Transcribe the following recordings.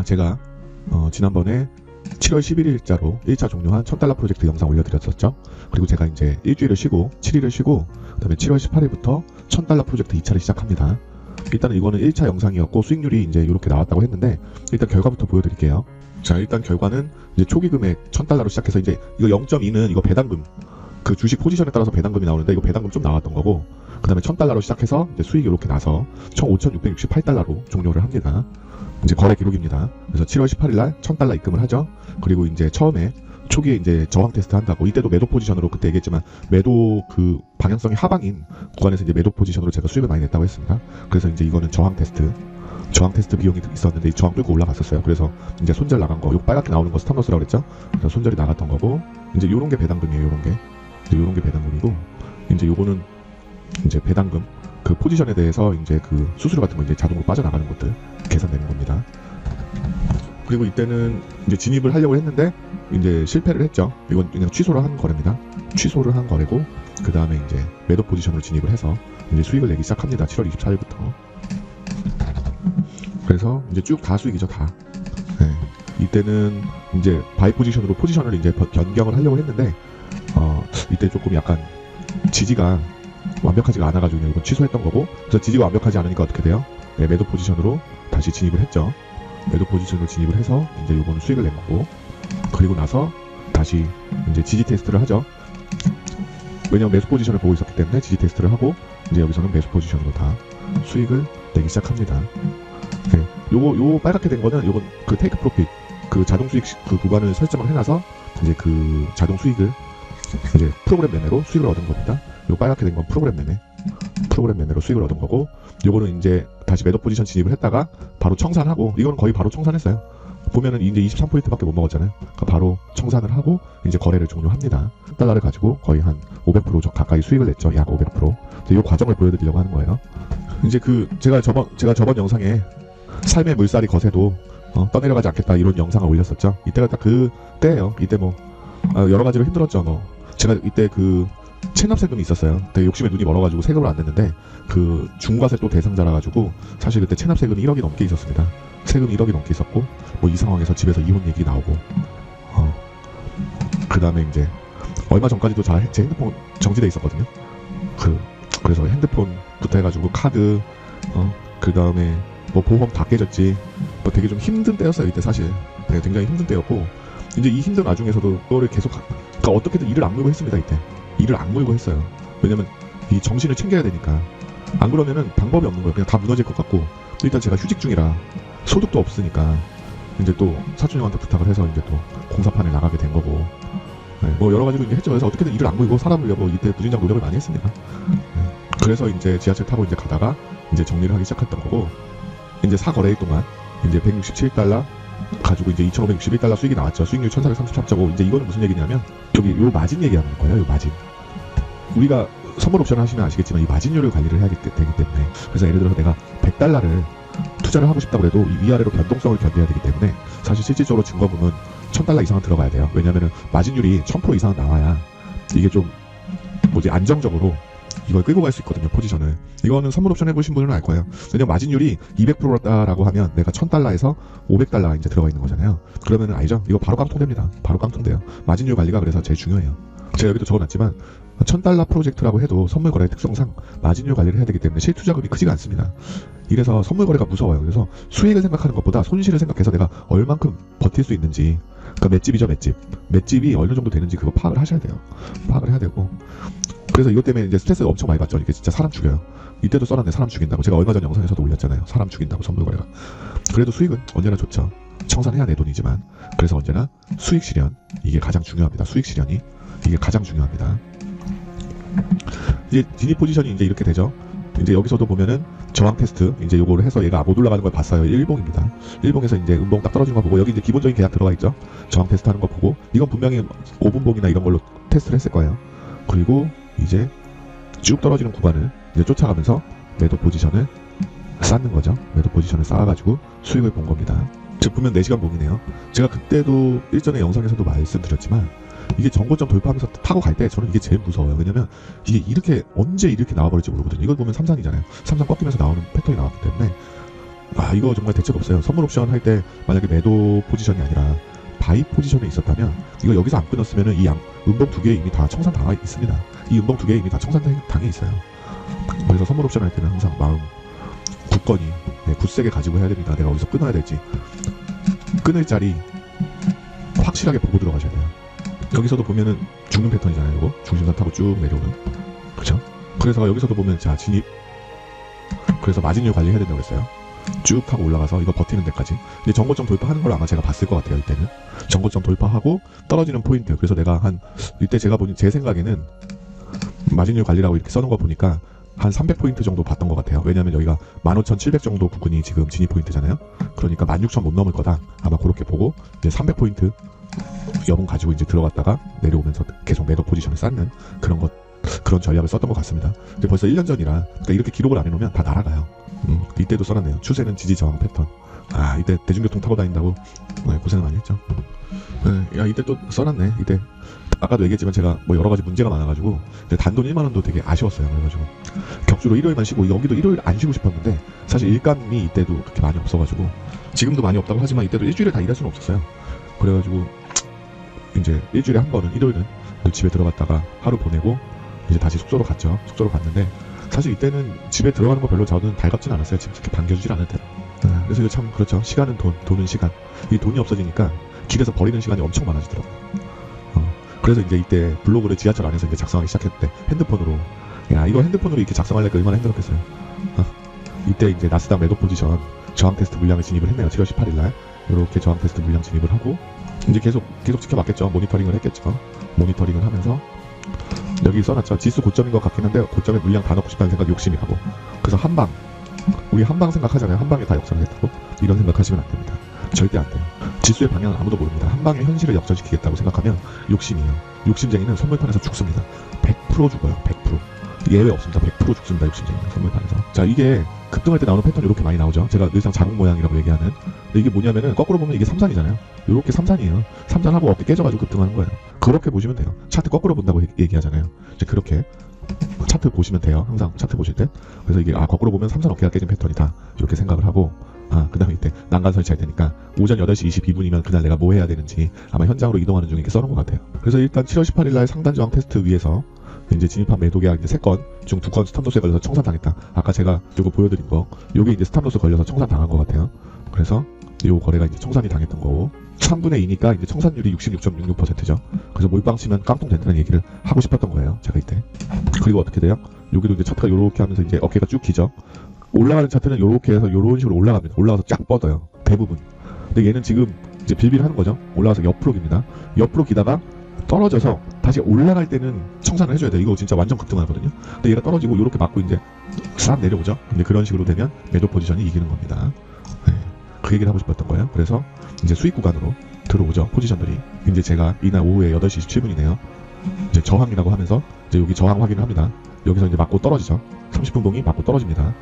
제가 지난번에 7월 11일자로 1차 종료한 $1000 프로젝트 영상 올려드렸었죠. 그리고 제가 이제 일주일을 쉬고 7일을 쉬고 그 다음에 7월 18일부터 $1000 프로젝트 2차를 시작합니다. 일단은 이거는 1차 영상이었고 수익률이 이제 이렇게 나왔다고 했는데 일단 결과부터 보여드릴게요. 자, 일단 결과는 이제 초기 금액 $1000로 시작해서 이제 이거 0.2는 이거 배당금, 그 주식 포지션에 따라서 배당금이 나오는데 이거 배당금 좀 나왔던 거고, 그 다음에 $1000로 시작해서 이제 수익이 이렇게 나서 총 $5668로 종료를 합니다. 이제 거래 기록입니다. 그래서 7월 18일날 $1000 입금을 하죠. 그리고 이제 처음에 초기에 이제 저항 테스트 한다고, 이때도 매도 포지션으로 그때 얘기했지만 매도 그 방향성이 하방인 구간에서 이제 매도 포지션으로 제가 수익을 많이 냈다고 했습니다. 그래서 이제 이거는 저항 테스트 비용이 있었는데 이 저항 뚫고 올라갔었어요. 그래서 이제 손절 나간 거, 요 빨갛게 나오는 거 스탑로스라고 그랬죠. 그래서 손절이 나갔던 거고, 이제 요런 게 배당금이에요. 요런 게 배당금이고, 이제 요거는 이제 배당금 그 포지션에 대해서 이제 그 수수료 같은 거 이제 자동으로 빠져나가는 것들 계산되는 겁니다. 그리고 이때는 이제 진입을 하려고 했는데 이제 실패를 했죠. 이건 그냥 취소를 한 거래입니다. 취소를 한 거래고, 그 다음에 이제 매도 포지션으로 진입을 해서 이제 수익을 내기 시작합니다. 7월 24일부터. 그래서 이제 쭉 다 수익이죠, 다. 네. 이때는 이제 바이 포지션으로 포지션을 이제 변경을 하려고 했는데 이때 조금 약간 지지가 완벽하지가 않아가지고 그냥 이건 취소했던 거고, 그래서 지지가 완벽하지 않으니까 어떻게 돼요? 네, 매도 포지션으로 다시 진입을 했죠. 매도 포지션으로 진입을 해서 이제 요거는 수익을 낸 거고, 그리고 나서 다시 이제 지지 테스트를 하죠. 왜냐면 매수 포지션을 보고 있었기 때문에 지지 테스트를 하고 이제 여기서는 매수 포지션으로 다 수익을 내기 시작합니다. 네, 요 빨갛게 된 거는 요건 그 테이크 프로핏 그 자동 수익 그 구간을 설정을 해놔서 이제 그 자동 수익을 이제 프로그램 매매로 수익을 얻은 겁니다. 요 빨갛게 된 건 프로그램 매매로 수익을 얻은 거고, 요거는 이제 다시 매도 포지션 진입을 했다가 바로 청산하고, 이거는 거의 바로 청산했어요. 보면은 이제 23포인트밖에 못 먹었잖아요. 그러니까 바로 청산을 하고 이제 거래를 종료합니다. $1000을 가지고 거의 한 500% 가까이 수익을 냈죠. 약 500%. 이 과정을 보여드리려고 하는 거예요. 이제 그 제가 저번 영상에 삶의 물살이 거세도 떠내려가지 않겠다 이런 영상을 올렸었죠. 이때가 딱 그 때예요. 이때 뭐 여러 가지로 힘들었죠. 뭐 제가 이때 그 체납세금이 있었어요. 되게 욕심에 눈이 멀어가지고 세금을 안 냈는데 그 중과세 또 대상자라 가지고 사실 그때 체납세금이 1억이 넘게 있었습니다. 세금이 1억이 넘게 있었고, 뭐 이 상황에서 집에서 이혼 얘기 나오고, 그 다음에 이제 얼마 전까지도 제 핸드폰 정지돼 있었거든요. 그래서 핸드폰부터 해가지고 카드, 그 다음에 뭐 보험 다 깨졌지. 뭐 되게 좀 힘든 때였어요 이때 사실. 네, 굉장히 힘든 때였고, 이제 이 힘든 와중에서도 그거를 계속 그러니까 어떻게든 일을 악물고 했습니다. 이때 일을 악물고 했어요. 왜냐면 이 정신을 챙겨야 되니까. 안 그러면은 방법이 없는 거예요. 그냥 다 무너질 것 같고, 일단 제가 휴직 중이라 소득도 없으니까 이제 또 사촌 형한테 부탁을 해서 이제 또 공사판에 나가게 된 거고, 네, 뭐 여러 가지로 이제 했죠. 그래서 어떻게든 일을 악물고 살아보려고 이때 무진장 노력을 많이 했습니다. 네, 그래서 이제 지하철 타고 이제 가다가 이제 정리를 하기 시작했던 거고, 이제 4거래일 동안 이제 $167 가지고 이제 $2561 수익이 나왔죠. 수익률 1433.5. 이제 이거는 무슨 얘기냐면 여기 요 마진 얘기하는 거예요. 요 마진. 우리가 선물 옵션을 하시면 아시겠지만 이 마진율을 관리를 해야 되기 때문에, 그래서 예를 들어서 내가 $100를 투자를 하고 싶다고 해도 이 위아래로 변동성을 견뎌야 되기 때문에 사실 실질적으로 증거금은 $1000 이상은 들어가야 돼요. 왜냐면은 마진율이 1000% 이상은 나와야 이게 좀 안정적으로 이걸 끌고 갈 수 있거든요, 포지션을. 이거는 선물 옵션 해보신 분은 알 거예요. 왜냐면 마진율이 200%라고 하면 내가 $1000에서 $500 이제 들어가 있는 거잖아요. 그러면은 알죠? 이거 바로 깡통됩니다. 바로 깡통돼요. 마진율 관리가 그래서 제일 중요해요. 제가 여기도 적어놨지만 $1000 프로젝트라고 해도 선물 거래의 특성상 마진율 관리를 해야 되기 때문에 실투자금이 크지가 않습니다. 이래서 선물 거래가 무서워요. 그래서 수익을 생각하는 것보다 손실을 생각해서 내가 얼만큼 버틸 수 있는지, 그러니까 맷집이죠, 맷집이 어느 정도 되는지 그거 파악을 하셔야 돼요. 파악을 해야 되고, 그래서 이것 때문에 이제 스트레스를 엄청 많이 받죠. 이게 진짜 사람 죽여요. 이때도 써놨네, 사람 죽인다고. 제가 얼마 전 영상에서도 올렸잖아요. 사람 죽인다고, 선물 거래가. 그래도 수익은 언제나 좋죠. 청산해야 내 돈이지만. 그래서 언제나 수익 실현, 이게 가장 중요합니다. 수익 실현이 이게 가장 중요합니다. 이제 진입 포지션이 이제 이렇게 되죠. 이제 여기서도 보면은 저항 테스트 이제 요거를 해서 얘가 못 올라가는 걸 봤어요. 일봉입니다. 일봉에서 이제 음봉 딱 떨어지는 거 보고, 여기 이제 기본적인 계약 들어가 있죠. 저항 테스트 하는 거 보고, 이건 분명히 5분봉이나 이런 걸로 테스트를 했을 거예요. 그리고 이제 쭉 떨어지는 구간을 이제 쫓아가면서 매도 포지션을 쌓는 거죠. 매도 포지션을 쌓아가지고 수익을 본 겁니다. 지금 보면 4시간 봉이네요. 제가 그때도 일전에 영상에서도 말씀드렸지만 이게 전고점 돌파하면서 타고 갈 때 저는 이게 제일 무서워요. 왜냐면 이게 언제 이렇게 나와버릴지 모르거든요. 이걸 보면 삼상이잖아요. 삼상 꺾이면서 나오는 패턴이 나왔기 때문에 이거 정말 대책 없어요. 선물 옵션 할 때 만약에 매도 포지션이 아니라 바이 포지션에 있었다면 이거 여기서 안 끊었으면은 이 음봉 두 개 이미 다 청산 당해 있습니다. 이 음봉 두 개 이미 다 청산 당해 있어요. 그래서 선물 옵션 할 때는 항상 마음 굳건히 굳세게 가지고 해야 됩니다. 내가 어디서 끊어야 될지 끊을 자리 확실하게 보고 들어가셔야 돼요. 여기서도 보면은 죽는 패턴이잖아요. 이거 중심선 타고 쭉 내려오는, 그렇죠? 그래서 여기서도 보면 자 진입, 그래서 마진율 관리해야 된다고 했어요. 쭉 하고 올라가서 이거 버티는 데까지. 근데 정고점 돌파하는 걸 아마 제가 봤을 것 같아요. 이때는 정고점 돌파하고 떨어지는 포인트. 그래서 내가 한 이때 제가 보니 제 생각에는 마진율 관리라고 이렇게 써놓은 거 보니까 한 300포인트 정도 봤던 것 같아요. 왜냐면 여기가 15,700 정도 부근이 지금 진입 포인트잖아요. 그러니까 16,000 못 넘을 거다. 아마 그렇게 보고 이제 300포인트 여분 가지고 이제 들어갔다가 내려오면서 계속 매도 포지션을 쌓는 그런 전략을 썼던 것 같습니다. 근데 벌써 1년 전이라, 그러니까 이렇게 기록을 안 해놓으면 다 날아가요. 이때도 써놨네요. 추세는 지지 저항 패턴. 이때 대중교통 타고 다닌다고 고생을 많이 했죠. 이때 또 써놨네. 이때 아까도 얘기했지만 제가 뭐 여러 가지 문제가 많아가지고 단돈 1만 원도 되게 아쉬웠어요. 그래가지고 격주로 일요일만 쉬고, 여기도 일요일 안 쉬고 싶었는데 사실 일감이 이때도 그렇게 많이 없어가지고, 지금도 많이 없다고 하지만 이때도 일주일에 다 일할 수는 없었어요. 그래가지고 이제 일주일에 한 번은 일요일은 집에 들어갔다가 하루 보내고 이제 다시 숙소로 갔죠. 숙소로 갔는데 사실 이때는 집에 들어가는 거 별로 저는 달갑진 않았어요. 집 이렇게 반겨주질 않을 때는. 그래서 이거 참 그렇죠. 시간은 돈은 시간. 이 돈이 없어지니까 길에서 버리는 시간이 엄청 많아지더라고요. 그래서 이제 이때 블로그를 지하철 안에서 이제 작성하기 시작했는데 핸드폰으로, 이거 핸드폰으로 이렇게 작성하려니까 얼마나 힘들었겠어요. 이때 이제 나스닥 매도 포지션 저항 테스트 물량을 진입을 했네요. 7월 18일날 이렇게 저항 테스트 물량 진입을 하고 이제 계속 지켜봤겠죠. 모니터링을 했겠죠. 모니터링을 하면서 여기 써놨죠. 지수 고점인 것 같긴 한데 고점에 물량 다 넣고 싶다는 생각 욕심이 하고, 그래서 한방, 우리 한방 생각하잖아요. 한방에 다 역전하겠다고. 이런 생각하시면 안 됩니다. 절대 안 돼요. 지수의 방향은 아무도 모릅니다. 한방에 현실을 역전시키겠다고 생각하면 욕심이에요. 욕심쟁이는 선물판에서 죽습니다. 100% 죽어요. 100%. 예외 없습니다. 100% 죽습니다. 욕심쟁이는 선물판에서. 자, 이게 급등할 때 나오는 패턴이 이렇게 많이 나오죠. 제가 늘상 자국 모양이라고 얘기하는. 근데 이게 뭐냐면은 거꾸로 보면 이게 3산이잖아요. 이렇게 3산이에요. 3산하고 어깨 깨져가지고 급등하는 거예요. 그렇게 보시면 돼요. 차트 거꾸로 본다고 얘기하잖아요. 이제 그렇게 차트 보시면 돼요. 항상 차트 보실 때. 그래서 이게 거꾸로 보면 3산 어깨가 깨진 패턴이다. 이렇게 생각을 하고, 그 다음에 이때 난간 설치할 테니까 오전 8시 22분이면 그날 내가 뭐 해야 되는지 아마 현장으로 이동하는 중에 이렇게 써놓은 것 같아요. 그래서 일단 7월 18일날 상단 저항 테스트 위에서 이제 진입한 매도 계약 이제 3건 중 2건 스탑로스에 걸려서 청산당했다. 아까 제가 이거 보여드린 거, 요게 이제 스탑로스 걸려서 청산당한 것 같아요. 그래서 요 거래가 이제 청산이 당했던 거고, 3분의 2니까 이제 청산율이 66.66%죠. 그래서 몰빵 치면 깡통 된다는 얘기를 하고 싶었던 거예요. 제가 이때. 그리고 어떻게 돼요? 여기도 이제 차트가 요렇게 하면서 이제 어깨가 쭉 기죠. 올라가는 차트는 요렇게 해서 요런 식으로 올라갑니다. 올라가서 쫙 뻗어요. 대부분. 근데 얘는 지금 이제 빌빌 하는 거죠. 올라가서 옆으로 깁니다. 옆으로 기다가 떨어져서 다시 올라갈 때는 청산을 해줘야 돼요. 이거 진짜 완전 급등하거든요. 근데 얘가 떨어지고 요렇게 맞고 이제 싹 내려오죠. 근데 그런 식으로 되면 매도 포지션이 이기는 겁니다. 그 얘기를 하고 싶었던 거예요. 그래서 이제 수익 구간으로 들어오죠. 포지션들이. 이제 제가 이날 오후에 8시 27분이네요. 이제 저항이라고 하면서 이제 여기 저항 확인을 합니다. 여기서 이제 맞고 떨어지죠. 30분 봉이 맞고 떨어집니다.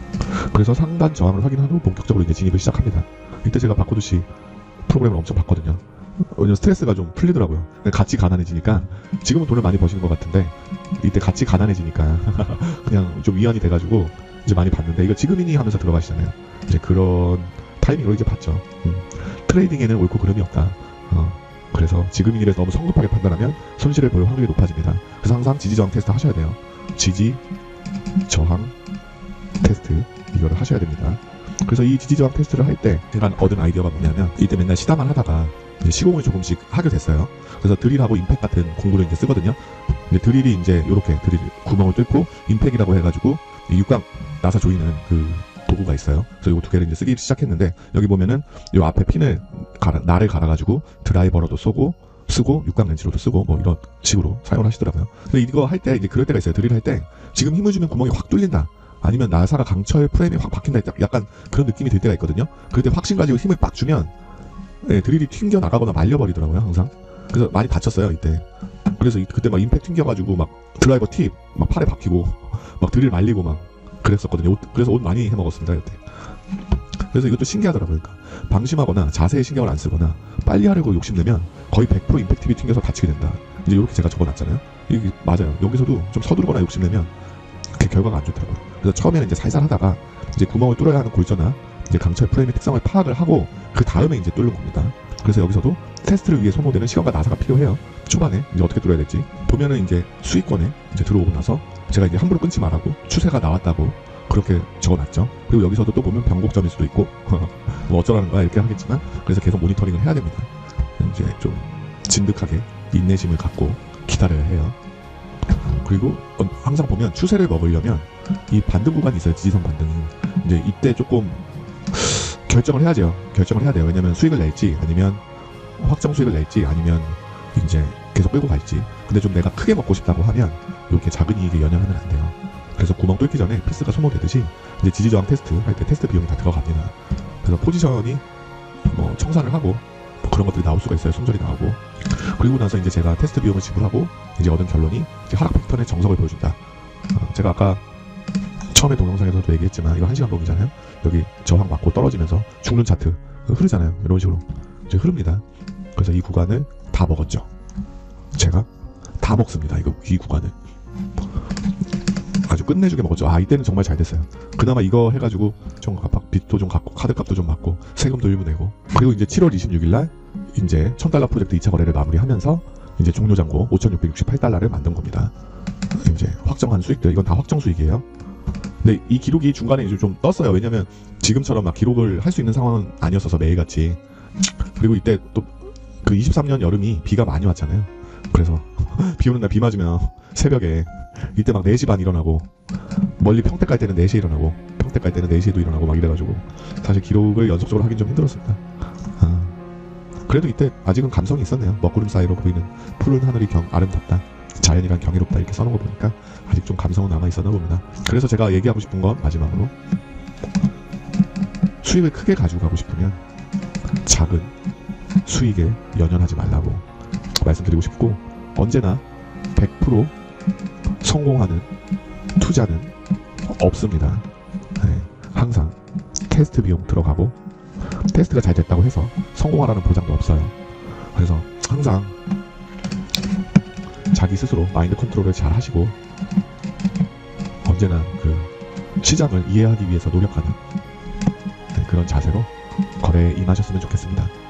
그래서 상단 저항을 확인한 후 본격적으로 이제 진입을 시작합니다. 이때 제가 바코드씨 프로그램을 엄청 봤거든요. 왜냐면 스트레스가 좀 풀리더라고요. 같이 가난해지니까, 지금은 돈을 많이 버시는 것 같은데 이때 같이 가난해지니까 그냥 좀 위안이 돼가지고 이제 많이 봤는데, 이거 지금이니 하면서 들어가시잖아요. 이제 그런 타이밍으로 이제 봤죠. 트레이딩에는 옳고 그름이 없다. 그래서 지금이니를 너무 성급하게 판단하면 손실을 볼 확률이 높아집니다. 그래서 항상 지지 저항 테스트 하셔야 돼요. 지지 저항 테스트 이거를 하셔야 됩니다. 그래서 이 지지 저항 테스트를 할 때 제가 얻은 아이디어가 뭐냐면, 이때 맨날 시다만 하다가 이제 시공을 조금씩 하게 됐어요. 그래서 드릴하고 임팩 같은 공구를 이제 쓰거든요. 근데 드릴이 이제 요렇게 드릴 구멍을 뚫고 임팩이라고 해가지고 육각 나사 조이는 그 도구가 있어요. 그래서 이거 두 개를 이제 쓰기 시작했는데, 여기 보면은 요 앞에 핀을 날을 갈아가지고 드라이버로도 쓰고 육각 렌치로도 쓰고 뭐 이런 식으로 사용을 하시더라고요. 근데 이거 할 때 이제 그럴 때가 있어요. 드릴 할 때 지금 힘을 주면 구멍이 확 뚫린다, 아니면 나사가 강철 프레임이 확 박힌다, 약간 그런 느낌이 들 때가 있거든요. 그럴 때 확신 가지고 힘을 빡 주면 드릴이 튕겨 나가거나 말려버리더라고요. 항상. 그래서 많이 다쳤어요 이때. 그래서 그때 막 임팩 튕겨가지고 막 드라이버 팁 막 팔에 박히고 막 드릴 말리고 막 그랬었거든요. 그래서 옷 많이 해먹었습니다 이때. 그래서 이것도 신기하더라고요. 그러니까 방심하거나 자세에 신경을 안 쓰거나 빨리 하려고 욕심내면 거의 100% 임팩 팁이 튕겨서 다치게 된다. 이제 이렇게 제가 적어놨잖아요. 이게 맞아요. 여기서도 좀 서두르거나 욕심내면 그 결과가 안 좋더라고요. 그래서 처음에는 이제 살살 하다가 이제 구멍을 뚫어야 하는 골조나 이제 강철 프레임의 특성을 파악을 하고 그 다음에 이제 뚫는 겁니다. 그래서 여기서도 테스트를 위해 소모되는 시간과 나사가 필요해요. 초반에 이제 어떻게 뚫어야 될지 보면은 이제 수익권에 이제 들어오고 나서 제가 이제 함부로 끊지 말라고 추세가 나왔다고 그렇게 적어놨죠. 그리고 여기서도 또 보면 변곡점일 수도 있고 뭐 어쩌라는 거야 이렇게 하겠지만 그래서 계속 모니터링을 해야 됩니다. 이제 좀 진득하게 인내심을 갖고 기다려야 해요. 그리고 항상 보면 추세를 먹으려면 이 반등 구간이 있어요. 지지선 반등이. 이제 이때 조금 결정을 해야죠. 결정을 해야 돼요. 왜냐면 수익을 낼지 아니면 확정 수익을 낼지 아니면 이제 계속 끌고 갈지. 근데 좀 내가 크게 먹고 싶다고 하면 이렇게 작은 이익에 연연하면 안 돼요. 그래서 구멍 뚫기 전에 피스가 소모되듯이 이제 지지저항 테스트 할 때 테스트 비용이 다 들어갑니다. 그래서 포지션이 뭐 청산을 하고 뭐 그런 것들이 나올 수가 있어요. 손절이 나오고. 그리고 나서 이제 제가 테스트 비용을 지불하고 이제 얻은 결론이 이제 하락 패턴의 정석을 보여준다. 제가 아까 처음에 동영상에서도 얘기했지만 이거 1시간 범위잖아요. 여기 저항 맞고 떨어지면서 죽는 차트 흐르잖아요. 이런 식으로 이제 흐릅니다. 그래서 이 구간을 다 먹었죠. 제가 다 먹습니다. 이 구간을 아주 끝내주게 먹었죠. 이때는 정말 잘 됐어요. 그나마 이거 해가지고 좀 빚도 좀 갚고 카드값도 좀 받고 세금도 일부 내고. 그리고 이제 7월 26일날 이제 $1000 프로젝트 2차 거래를 마무리하면서 이제 종료 잔고 5,668달러를 만든 겁니다. 이제 확정한 수익들 이건 다 확정 수익이에요. 근데 이 기록이 중간에 이제 좀 떴어요. 왜냐면 지금처럼 막 기록을 할 수 있는 상황은 아니었어서 매일같이. 그리고 이때 또 그 23년 여름이 비가 많이 왔잖아요. 그래서 비 오는 날 비 맞으면 새벽에 이때 막 4시 반 일어나고 멀리 평택 갈 때는 4시에 일어나고 평택 갈 때는 4시에도 일어나고 막 이래가지고 사실 기록을 연속적으로 하긴 좀 힘들었습니다. 그래도 이때 아직은 감성이 있었네요. 먹구름 사이로 보이는 푸른 하늘이 아름답다. 자연이란 경이롭다 이렇게 써놓은 거 보니까 아직 좀 감성은 남아있었나 봅니다. 그래서 제가 얘기하고 싶은 건 마지막으로 수익을 크게 가지고 가고 싶으면 작은 수익에 연연하지 말라고 말씀드리고 싶고 언제나 100% 성공하는 투자는 없습니다. 네, 항상 테스트 비용 들어가고 테스트가 잘 됐다고 해서 성공하라는 보장도 없어요. 그래서 항상 자기 스스로 마인드 컨트롤을 잘 하시고 언제나 그 시장을 이해하기 위해서 노력하는 그런 자세로 거래에 임하셨으면 좋겠습니다.